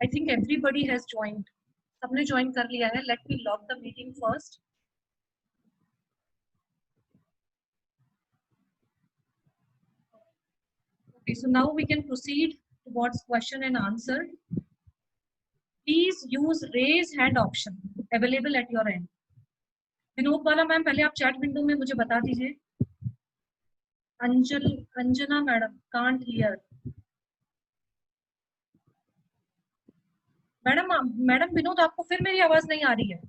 I think everybody has joined. सबने join कर लिया है. Let me log the meeting first. Okay, so now we can proceed towards question and answer. Please use raise hand option available at your end. Vinod Bala ma'am, पहले आप chat window में मुझे बता दीजिए. Anjana madam can't hear. Madam Vinod, आपको फिर मेरी आवाज नहीं आ रही है.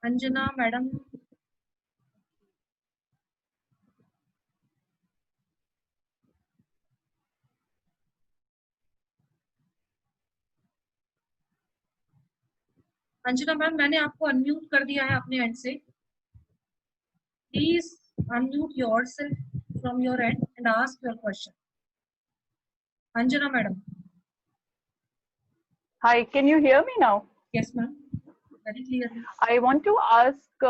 अंजना मैडम, अंजना मैम, मैंने आपको अनम्यूट कर दिया है अपने एंड से. Please unmute yourself from your and and ask your question. Anjana madam. Hi, can you hear me now? Yes ma'am, very clearly. I want to ask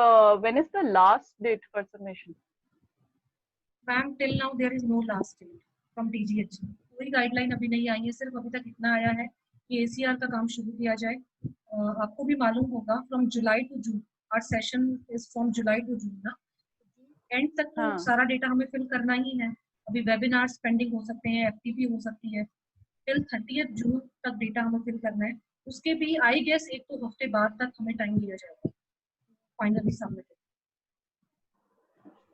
when is the last date for submission? Ma'am, till now there is no last date from DGH. कोई guideline अभी नहीं आई है. सिर्फ अभी तक इतना आया है कि ACR का काम शुरू किया जाए. आपको भी मालूम होगा from July to June. Our session is from July to June ना. एंड तक तो सारा डेटा हमें फिल करना ही है. अभी वेबिनार्स पेंडिंग हो सकते हैं, FTP हो सकती है. टिल 30th जून तक डेटा हमें फिल करना है. उसके भी आई गेस 1-2 हफ्ते बाद तक हमें टाइम दिया जाएगा finally submit.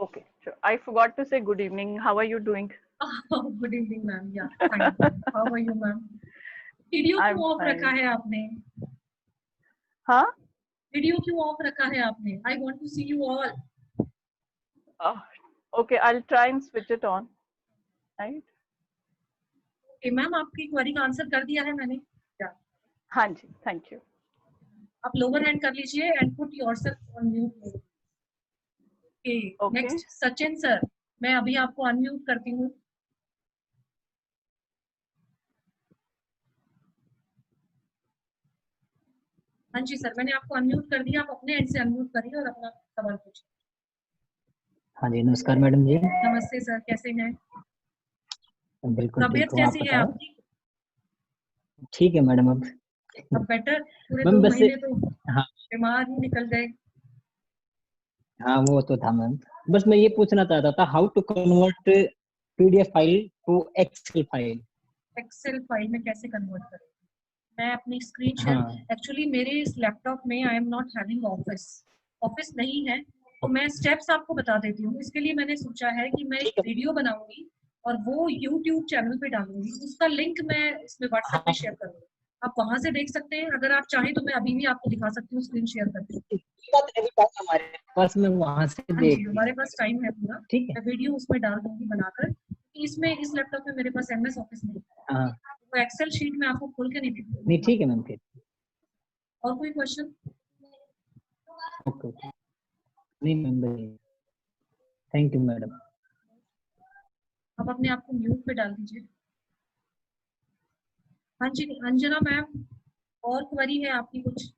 Okay, sure. I forgot to say good evening. How are you doing? Good evening ma'am. Yeah, fine. How are you ma'am? Video क्यों ऑफ रखा है आपने? हाँ? वीडियो क्यों ऑफ रखा है आपने? I want to see you all. Okay, I'll try and switch it on. Right? Okay ma'am, आपकी क्वेरी का आंसर कर दिया है मैंने. हाँ जी, thank you. आप लोअर हैंड कर लीजिए and put yourself on mute. Okay. Next Sachin sir, मैं अभी आपको अनम्यूट करती हूँ. हाँ जी सर, मैंने आपको अनम्यूट कर दिया. आप अपने एंड से अनम्यूट करिए और अपना सवाल पूछिए. हाँ जी, नमस्कार मैडम जी. नमस्ते सर, कैसे हैं? बिल्कुल तबीयत ठीक हूँ. कैसी है आपकी? ठीक है मैडम. अब बेटर. पूरे मैम 2 वैसे महीने तो बीमार ही निकल गए. हाँ वो तो था मैम. बस मैं ये पूछना चाहता था, how to convert PDF file to Excel file. Excel file में कैसे कन्वर्ट करें? मैं अपनी स्क्रीन शेयर, एक्चुअली मेरे इस लैपटॉप में I am not having office नहीं है, तो मैं स्टेप्स आपको बता देती हूँ. इसके लिए मैंने सोचा है कि मैं एक वीडियो बनाऊंगी और वो YouTube चैनल पे डालूंगी. उसका लिंक मैं इसमें WhatsApp पे शेयर करूंगी. आप वहां से देख सकते हैं. अगर आप चाहें तो मैं अभी भी आपको दिखा सकती हूँ स्क्रीन शेयर करके. हमारे पास में वहां से देख. हमारे पास टाइम है पूरा. ठीक है, मैं वीडियो उसमें डाल दूंगी बनाकर. इसमें इस लैपटॉप में मेरे पास MS ऑफिस नहीं है. वो एक्सेल शीट में आपको खोल के नहीं दिखेगा. नहीं ठीक है मैम. फिर और कोई क्वेश्चन? ओके. नहीं मैम, थैंक यू मैडम. आप अपने आप को म्यूट पे डाल दीजिए. हाँ जी अंजना मैम, और क्वेरी है आपकी कुछ?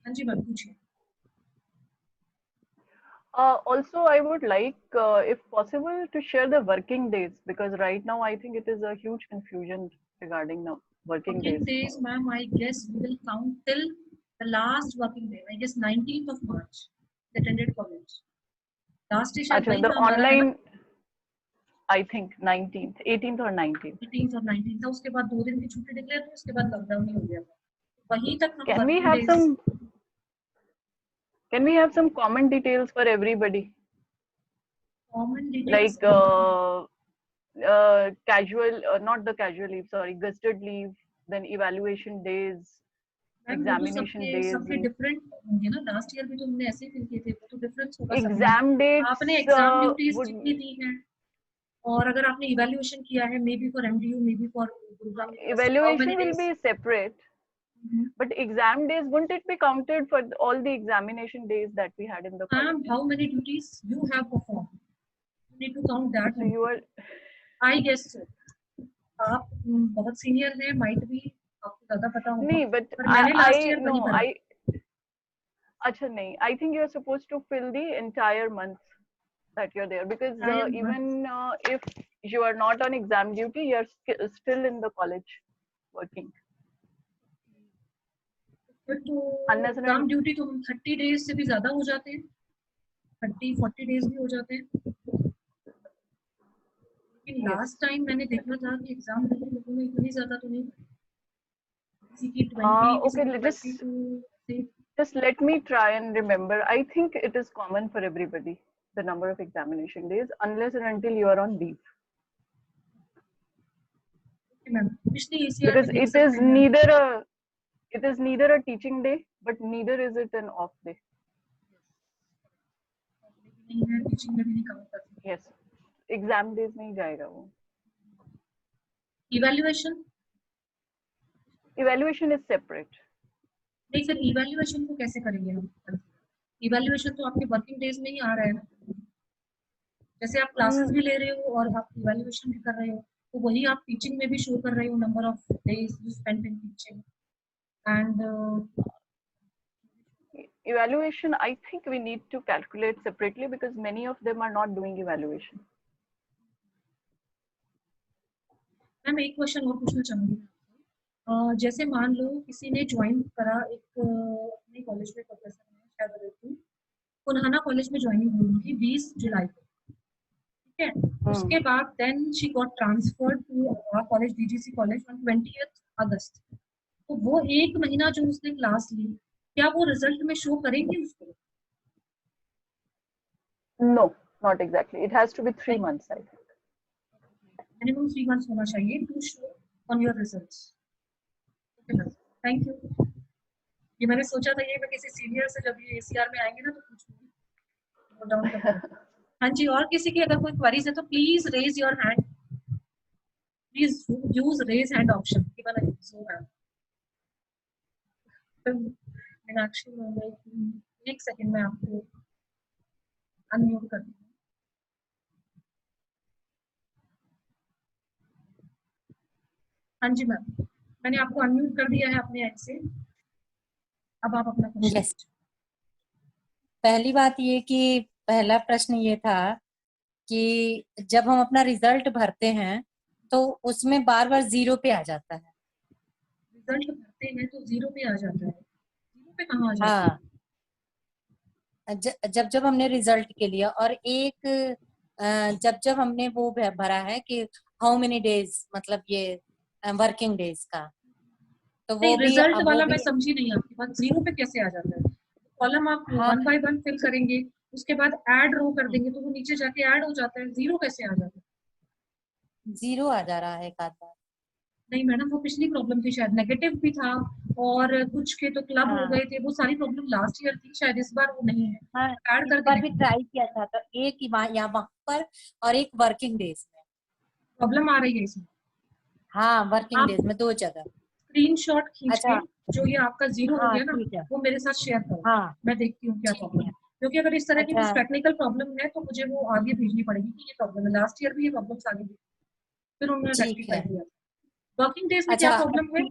हाँ जी मैम, पूछिए. Also, I would like, if possible, to share the working days, because right now I think it is a huge confusion regarding the working days. Ma'am, I guess we will count till the last working day. I guess 19th of March. Attended college. Last day शायद the online, I think 19th, 18th or 19th. 18th or 19th था. उसके बाद 2 दिन की छुट्टी declare थी. उसके बाद लॉकडाउन ही हो गया. वहीं तक हम. Can we have some common details for everybody? Common details like casual, not the casual leave, sorry, gusted leave, then evaluation days, examination days. सबके different होंगे ना. Last year भी तो हमने ऐसे ही फिल किए थे. वो तो difference होगा. Exam dates. आपने exam duties कितनी दी हैं? और अगर आपने evaluation किया है, maybe for MDU, maybe for evaluation will be separate. But exam days, wouldn't it be counted for all the examination days that we had in the college? How many duties you have performed? You need to count that. So you are, I guess so. आप बहुत senior हैं, might be आपको ज़्यादा पता होगा. नहीं, but I think you are supposed to fill the entire month. that you're there, because I am even if you are not on exam duty, you're still in the college working. फिर तो Unless and exam duty तो हम 30 days से भी ज्यादा हो जाते हैं, 30-40 डेज भी हो जाते हैं। लेकिन लास्ट टाइम मैंने देखा था कि एग्जाम ड्यूटी लोगों ने इतनी ज्यादा तो नहीं, किसी की 20, किसी okay, की 22 just let me try and remember. I think it is common for everybody, the number of examination days, unless and until you are on leave. पिछली ACR Because में देख it सकते is हैं neither a teaching day, but neither is it an off day. Teaching में भी नहीं count करते। Yes, exam days नहीं जाएगा वो। Evaluation is separate. नहीं सर, इवैल्यूएशन को कैसे करेंगे हम? इवैल्यूएशन तो आपके वर्किंग डेज में ही आ रहा है ना, जैसे आप क्लासेस भी ले रहे हो और आप इवैल्यूएशन भी कर रहे हो, तो वही आप टीचिंग में भी शो कर रहे हो, number of days you spent in teaching. And Evaluation, I think we need to calculate separately because many of them are not doing evaluation. Ma'am एक क्वेश्चन और पूछना चाहूंगी, जैसे मान लो किसी ने ज्वाइन करा एक अपने कॉलेज में, प्रोफेसर ने शायद पुनहाना कॉलेज में ज्वाइनिंग हुई थी 20 जुलाई को, ठीक है? उसके बाद then she got transferred to our college DGC college on 20 August. तो वो एक महीना जो उसने क्लास ली, क्या वो रिजल्ट में शो करेंगे उसको? No, not exactly. It has to be 3 months, I think. Minimum 3 months होना चाहिए to show on your results. Thank you. ये मैंने सोचा था, ये मैं किसी सीनियर से जब ये ACR में आएंगे ना तो पूछूंगी, नोट डाउन करते। हाँ जी, और किसी की अगर कोई क्वेरीज है तो please raise your hand, please use raise hand option given in Zoom app. Meenakshi, एक सेकंड में आपको अनम्यूट कर दूंगी। हाँ जी मैम, मैंने आपको अनम्यूट कर दिया है अपने ऐप से, अब आप अपना क्वेश्चन। yes. पहली बात ये कि पहला प्रश्न ये था कि जब हम अपना रिजल्ट भरते हैं तो उसमें बार बार 0 पे आ जाता है। रिजल्ट भरते हैं तो 0 पे आ जाता है? 0 पे कहाँ आ जाता है? हाँ, जब हमने रिजल्ट के लिए, और एक जब हमने वो भरा है कि हाउ मेनी डेज, मतलब ये वर्किंग डेज का, तो वो भी रिजल्ट वाला मैं समझी नहीं आपकी बात। 0 पे कैसे आ जाता है? कॉलम आप 1 बाय 1 फिल करेंगे, उसके बाद ऐड रो कर देंगे तो वो नीचे जाके ऐड हो जाता है, 0 कैसे आ जाता है? 0 आ जा रहा है एक आध बार। नहीं मैडम, वो पिछली प्रॉब्लम थी, शायद नेगेटिव भी था और कुछ के तो क्लब हो गए थे, वो सारी प्रॉब्लम लास्ट ईयर थी, शायद इस बार वो नहीं है। हाँ, ऐड इस बार भी ट्राई किया था, तो एक यहाँ पर और एक वर्किंग डेज में प्रॉब्लम आ रही है इसमें। हाँ, वर्किंग डेज में 2 जगह। स्क्रीनशॉट खींच के जो ये आपका 0 हो गया ना, वो मेरे साथ शेयर करो। हाँ, मैं देखती हूँ क्या प्रॉब्लम है, क्योंकि अगर इस तरह की कुछ टेक्निकल प्रॉब्लम है तो मुझे वो आगे भेजनी पड़ेगी कि ये प्रॉब्लम है। लास्ट ईयर भी ये प्रॉब्लम्स आ गई थी, फिर उन्होंने रेक्टिफाई किया। वर्किंग डेज में क्या प्रॉब्लम है?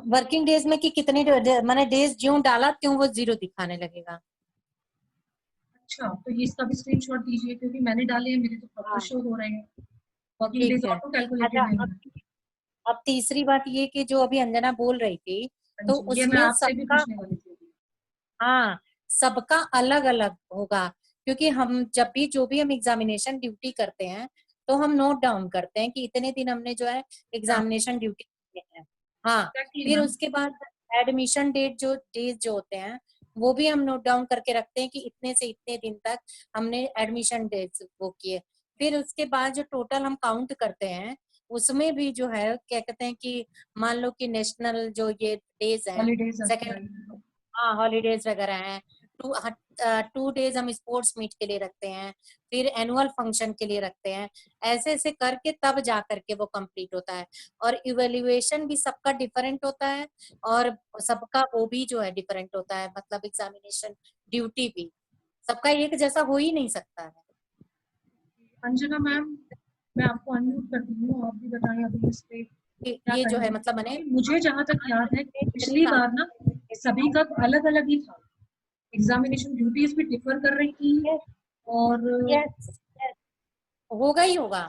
वर्किंग डेज में कि कितने मैंने डेज ज्यों डाला त्यों वो 0 दिखाने लगेगा। अच्छा, तो ये इसका भी स्क्रीनशॉट दीजिए, क्योंकि मैंने डाले हैं, मेरे तो प्रॉपर शो हो रहे हैं। वर्किंग डेज ऑटो कैलकुलेटेड है। अब तीसरी बात ये कि जो अभी अंजना बोल रही थी, तो उसमें सबका अलग अलग होगा, क्योंकि हम जब भी जो भी हम एग्जामिनेशन ड्यूटी करते हैं तो हम नोट डाउन करते हैं कि इतने दिन हमने जो है एग्जामिनेशन ड्यूटी किए हैं। हाँ, फिर उसके बाद एडमिशन डेज जो होते हैं वो भी हम नोट डाउन करके रखते हैं कि इतने से इतने दिन तक हमने एडमिशन डेज वो किए। फिर उसके बाद जो टोटल हम काउंट करते हैं उसमें भी जो है क्या कहते हैं कि मान लो कि नेशनल जो ये डेज है, सेकंड हॉलीडेज वगैरह हैं, 2 डेज हम स्पोर्ट्स मीट के लिए रखते हैं, फिर एनुअल फंक्शन के लिए रखते हैं, ऐसे ऐसे करके तब जा करके वो कंप्लीट होता है। और इवेल्युएशन भी सबका डिफरेंट होता है और सबका वो भी जो है डिफरेंट होता है, मतलब एग्जामिनेशन ड्यूटी भी सबका एक जैसा हो ही नहीं सकता है। अंजना मैम, मैं आपको अनम्यूट कर दी हूँ, आप भी बताएं अभी इस पे ये जो है, मतलब मैंने मुझे जहाँ तक याद है पिछली बार ना सभी का अलग अलग ही था, एग्जामिनेशन ड्यूटीज भी डिफर कर रही थी और यस होगा ही होगा,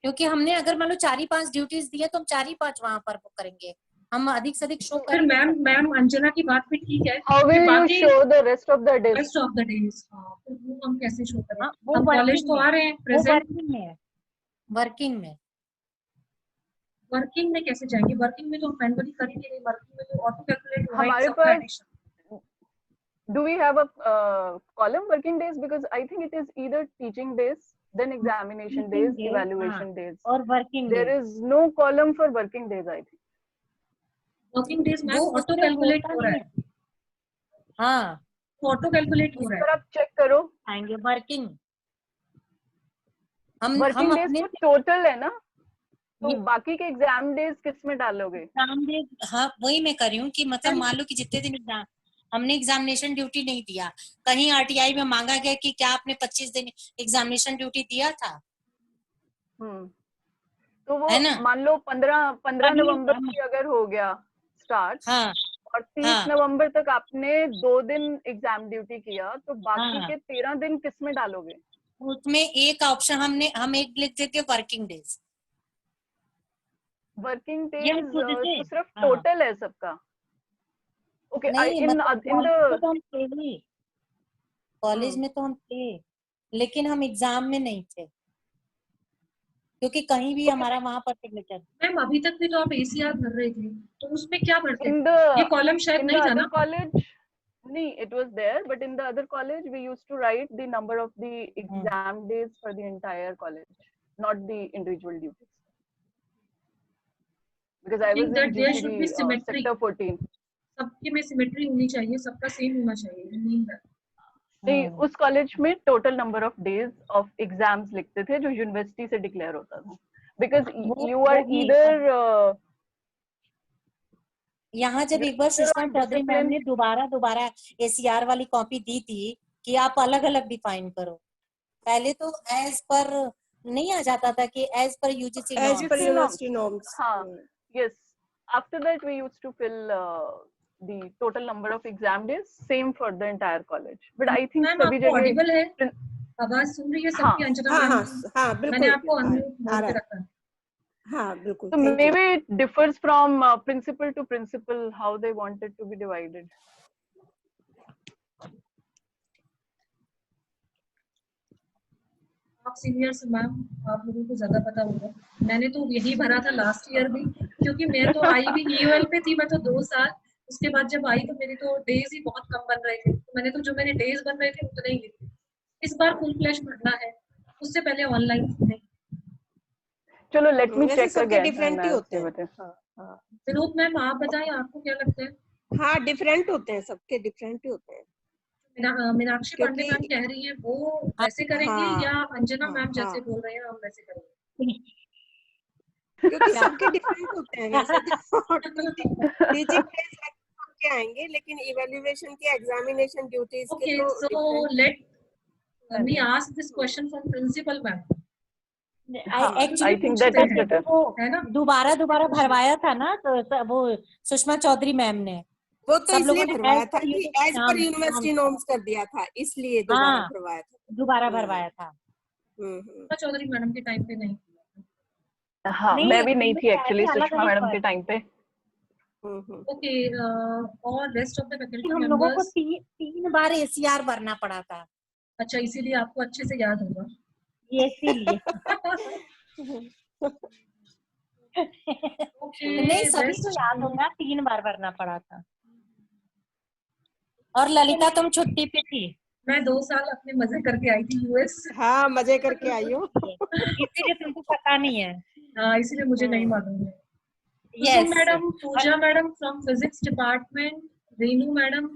क्योंकि हमने अगर मान लो 4 ही 5 ड्यूटीज दी है तो हम 4 ही 5 वहां पर वो करेंगे, हम अधिक से अधिक शो तो कर फिर ही नहीं सकते। मैम अंजना की बात भी ठीक है हाउ कि विल यू बाकी show the rest of the days? Rest of the days, हाँ फिर वो हम कैसे शो करें? हाँ वो हम कॉलेज वर्किंग तो में, आ रहे हैं वो प्रेजेंट, वर्किंग में है, वर्किंग में। वर्किंग में कैसे जाएंगे? वर्किंग में तो हम मैनुअली कर ही नहीं रहे, वर्किंग में तो ऑटो कैलकुलेट हो रहा है हमारे सबका पास addition. do we have a column working days? Because I think it is either teaching days, then examination days, Teaching days, evaluation days. और working There days, is no column for working days, I think. Working days वो ma'am auto उसमें calculate होता हो रहा नहीं है, है। हाँ ऑटो कैलकुलेट हो इस रहा पर है। आप चेक करो, आएंगे वर्किंग, हम वर्किंग डेज अपने तो टोटल है ना, तो ये बाकी के एग्जाम डेज किस में डालोगे? एग्जाम डेज, हाँ वही मैं कर रही हूँ कि मतलब मैम मान लो कि जितने दिन एग्जाम हमने एग्जामिनेशन ड्यूटी नहीं दिया, कहीं आरटीआई में मांगा गया कि क्या आपने 25 दिन एग्जामिनेशन ड्यूटी दिया था, तो वो है ना? मान लो 15 अभी नवंबर की अगर हो गया स्टार्ट हाँ और 30 हाँ नवंबर तक आपने 2 दिन एग्जाम ड्यूटी किया, तो बाकी हाँ, के 13 दिन किस में डालोगे? उसमें एक ऑप्शन हम एक लिख देते वर्किंग डेज, वर्किंग ये डेज खुद से। तो सिर्फ हाँ टोटल है सबका। ओके, नहीं इन मतलब इन कॉलेज में द तो हम थे ही, कॉलेज में तो हम थे, लेकिन हम एग्जाम में नहीं थे, क्योंकि कहीं भी हमारा वहां पर सिग्नेचर। मैम अभी तक भी तो आप एसीआर भर रहे थे, तो उसमें क्या भरते इन थे? ये कॉलम शायद द नहीं था अदर ना? कॉलेज, नहीं, it was there, but in the other college we used to write the number of the exam days for the entire college, not the individual duties, because I think was that in there should be GCD symmetry, sector 14. सबके में symmetry होनी चाहिए, सबका same होना चाहिए, you mean that? नहीं, उस college में total number of days of exams लिखते थे जो यूनिवर्सिटी से डिक्लेयर होता था, बिकॉज यू आर ईदर यहाँ जब एक बार सुषमा चौधरी मैम ने दोबारा एसीआर वाली कॉपी दी थी कि आप अलग अलग डिफाइन करो, पहले तो एज पर नहीं आ जाता था कि एज पर यूजीसी यूनिवर्सिटी नॉर्म्स, हाँ, yes, after that we used to fill the total number of exam days, same for the entire college, but I think ma'am सभी आपको जगह ऑडिबल है? आवाज सुन रही है सबकी? अंजना हाँ मैम हाँ की? हाँ बिल्कुल मैंने आपको आ अनम्यूट मोड रहा पे है, रखा है। हाँ बिल्कुल। so maybe it differs from principal to principal how they want it to be divided. आप सीनियर से मैम, आप लोगों को ज्यादा पता होगा। मैंने तो यही भरा था लास्ट ईयर भी, क्योंकि मैं तो आई भी ईयूएल पे थी, मैं तो 2 साल, उसके बाद जब आई तो मेरे तो डेज ही बहुत कम बन रहे थे, तो मैंने तो जो मेरे डेज बन रहे थे उतने ही लिखे। इस बार फुल फ्लैश भरना है, उससे पहले ऑनलाइन नहीं। चलो लेट मी वैसे चेक सबके अगेन डिफरेंट ही होते हैं। विनोद मैम आप बताएं, आपको क्या लगता है? हाँ डिफरेंट होते हैं, सबके डिफरेंट ही होते हैं, मीनाक्षी पांडे मैम कह रही है वो वैसे करेंगे, हाँ, या अंजना हाँ, मैम जैसे हाँ, बोल रहे हैं हम वैसे करेंगे? क्योंकि सबके डिफरेंट होते हैं वैसे तो टीचिंग डेज सबके आएंगे, लेकिन इवैल्यूएशन के एग्जामिनेशन ड्यूटीज के Okay, तो so different. let me ask this question from principal ma'am. I think that is better. है ना? दोबारा भरवाया था ना, तो वो सुषमा चौधरी मैम ने वो तो सब लोगों इसलिए ने भरवाया था कि एज पर यूनिवर्सिटी नॉर्म्स कर दिया था, इसलिए दोबारा हाँ, भरवाया था। दोबारा भरवाया था। सुषमा चौधरी मैडम के टाइम पे नहीं। हाँ, मैं भी नहीं थी एक्चुअली सुषमा मैडम के टाइम पे। ओके, और रेस्ट ऑफ द फैकल्टी हम लोगों को मेंबर्स? 3 बार एसीआर भरना पड़ा था। अच्छा, इसीलिए आपको अच्छे से याद होगा। ये इसीलिए नहीं, सभी को याद होगा, 3 बार भरना पड़ा था। और ललिता तुम छुट्टी पे थी? मैं 2 साल अपने मजे करके आई थी यूएस। हाँ, मजे करके आई हो। इसीलिए तुमको पता नहीं है। हाँ, इसीलिए मुझे नहीं मालूम है। Yes madam, Pooja madam from physics department, Renu madam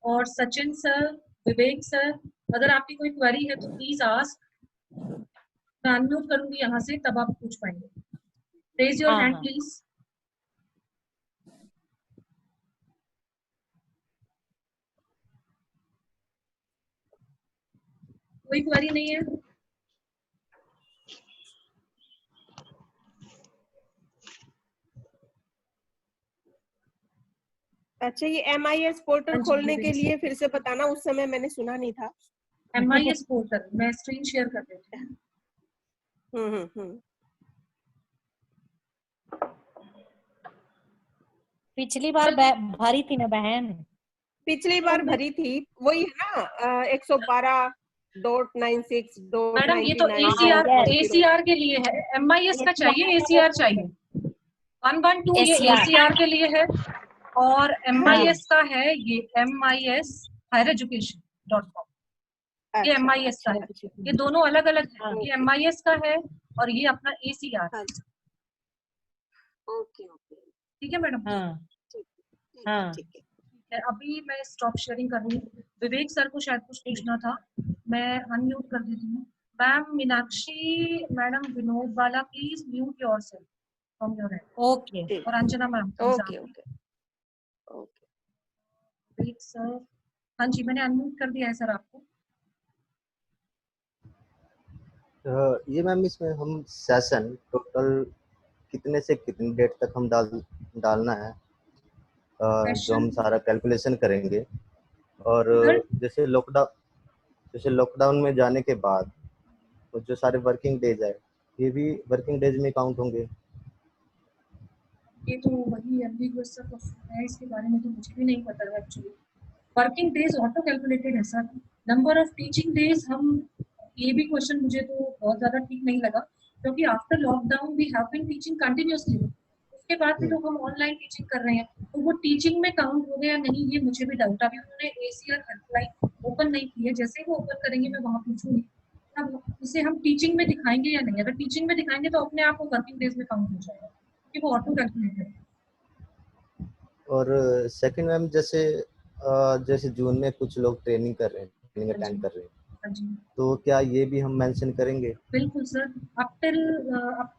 और सचिन सर, विवेक सर, अगर आपकी कोई क्वेरी है तो प्लीज आस्क। मैं अनम्यूट करूंगी यहाँ से, तब आप पूछ पाएंगे। Raise your hand please. कोई क्वेरी नहीं है? अच्छा, ये MIS पोर्टल खोलने के लिए फिर से बताना, उस समय मैंने सुना नहीं था। MIS पोर्टल मैं स्क्रीन शेयर कर देती हूँ। पिछली बार भरी थी ना बहन, पिछली बार भरी थी, वही है ना 112.96. मैडम ये तो ACR के लिए है, MIS का चाहिए, ACR चाहिए। 112 ये ACR के लिए है और MIS का है ये MIS-highereducation.com, ये MIS का है, ये दोनों अलग अलग है, ये MIS का है और ये अपना ACR। ओके ठीक है मैडम? ठीक है। अभी मैं स्टॉप शेयरिंग कर रही हूँ। विवेक सर को शायद कुछ पूछना था, मैं अनम्यूट कर देती हूँ। मैम मीनाक्षी मैडम विनोद वाला please mute yourself from your and. Okay. और अंजना मैम ओके। विवेक सर, हाँ जी मैंने अनम्यूट कर दिया है सर आपको। ये मैम इसमें हम सेशन टोटल कितने से कितनी डेट तक हम डालना है, जो हम सारा कैलकुलेशन करेंगे, और जैसे लॉकडाउन में जाने के बाद तो जो सारे वर्किंग डेज है ये भी वर्किंग डेज में काउंट होंगे? ये तो वही एम्बिगुअस सा क्वेश्चन है, इसके बारे में तो मुझे भी नहीं पता है actually. Working days auto calculated है sir, number of teaching days हम, ये भी क्वेश्चन मुझे तो बहुत ज्यादा ठीक नहीं लगा, क्योंकि after lockdown we have been teaching continuously, उसके बाद भी लोग हम ऑनलाइन टीचिंग कर रहे हैं, तो वो टीचिंग में काउंट हो गया नहीं ये मुझे भी डाउट। अभी उन्होंने ACR हेल्पलाइन ओपन नहीं की है, जैसे ही वो ओपन करेंगे मैं वहां पूछूंगी, अब उसे हम टीचिंग में दिखाएंगे या नहीं। अगर टीचिंग में दिखाएंगे तो अपने आप वो वर्किंग डेज में काउंट हो जाएगा, क्योंकि वो ऑटो कैलकुलेटेड है। और सेकंड मैम, जैसे जून में कुछ लोग ट्रेनिंग कर रहे हैं, ट्रेनिंग अटेंड कर रहे हैं, तो क्या ये भी हम मेंशन करेंगे? बिल्कुल sir, up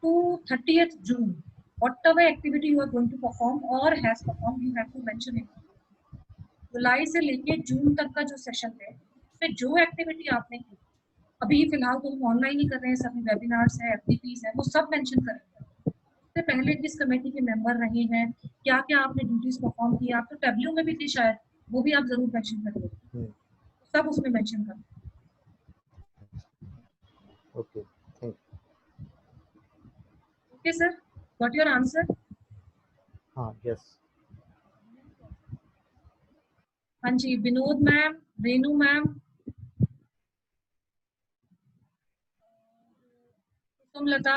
to 30th June whatever activity you are going to perform or has performed you have to mention it। जुलाई से लेके जून तक का जो सेशन है उसमें जो एक्टिविटी आपने की, अभी फिलहाल तो हम ऑनलाइन ही कर रहे हैं, सभी वेबिनार्स है, FTPs है, वो सब मेंशन करेंगे। उससे पहले किस कमेटी के मेंबर रहे हैं, क्या क्या आपने ड्यूटीज परफॉर्म की, आप तो टैब्लू में भी थे शायद, वो भी आप जरूर मेंशन करेंगे, सब उसमें मेंशन करें। Okay, thank you. Okay sir, what your answer? हाँ, यस। हाँ जी, विनोद मैम, रेनू मैम, कुसुमलता,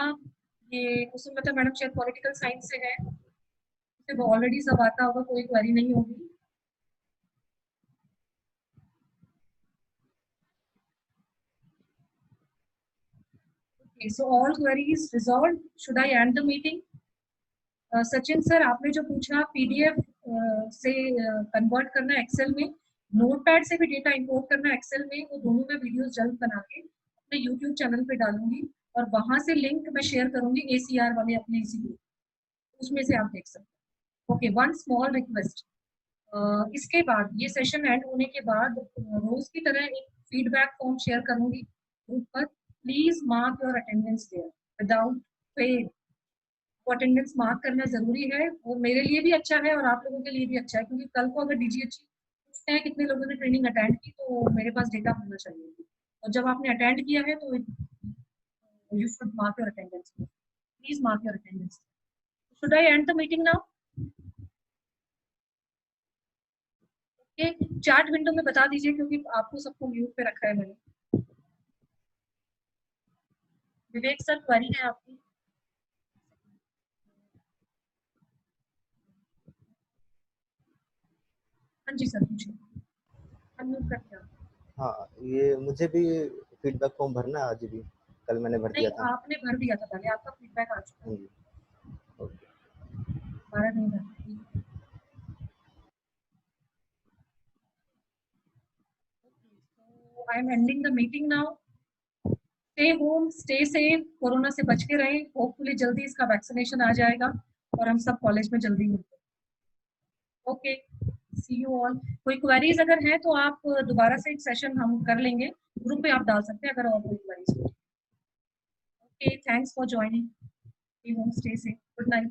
ये कुसुमलता मैडम शायद पॉलिटिकल साइंस से है, उसे वो ऑलरेडी सब आता होगा, कोई क्वेरी नहीं होगी। Okay, so all queries resolved. Should I end the meeting? Sachin sir, आपने जो पूछा PDF से कन्वर्ट करना एक्सेल में, नोटपैड से भी डेटा इंपोर्ट करना एक्सेल में, वो दोनों मैं वीडियोस जल्द बना के अपने YouTube चैनल पे डालूंगी और वहां से लिंक मैं शेयर करूंगी ACR वाले अपने इसी ग्रुप, उसमें से आप देख सकते हैं। ओके, वन स्मॉल रिक्वेस्ट, इसके बाद ये सेशन एंड होने के बाद रोज की तरह एक फीडबैक फॉर्म शेयर करूंगी ग्रुप पर। Please mark your attendance there without paid. वो अटेंडेंस मार्क करना जरूरी है, वो मेरे लिए भी अच्छा है और आप लोगों के लिए भी अच्छा है, क्योंकि कल को अगर DGH पूछते हैं कितने लोगों ने ट्रेनिंग अटेंड की, तो मेरे पास डेटा होना चाहिए, और जब आपने अटेंड किया है तो you should mark your attendance, please mark your attendance. Should I and the meeting now? Okay, chat window में बता दीजिए, क्योंकि आपको सबको म्यूट पे रखा है मैंने। विवेक सर, क्वेरी है आपकी? हाँ जी सर, पूछिए, अनम्यूट करके। हाँ, ये मुझे भी फीडबैक फॉर्म भरना है आज भी, कल मैंने भर दिया था। आपने भर दिया था पहले, आपका फीडबैक आ चुका है। ओके, हमारा नहीं भरा। I am ending the meeting now. Stay home, stay safe, corona से बच के रहें, होपफुली जल्दी इसका वैक्सीनेशन आ जाएगा और हम सब कॉलेज में जल्दी मिलते हैं। Okay, see you all. कोई क्वेरीज अगर है तो आप दोबारा से एक सेशन हम कर लेंगे, ग्रुप पे आप डाल सकते हैं अगर और कोई क्वेरीज हो। Okay, thanks for joining, stay home, stay safe, good night.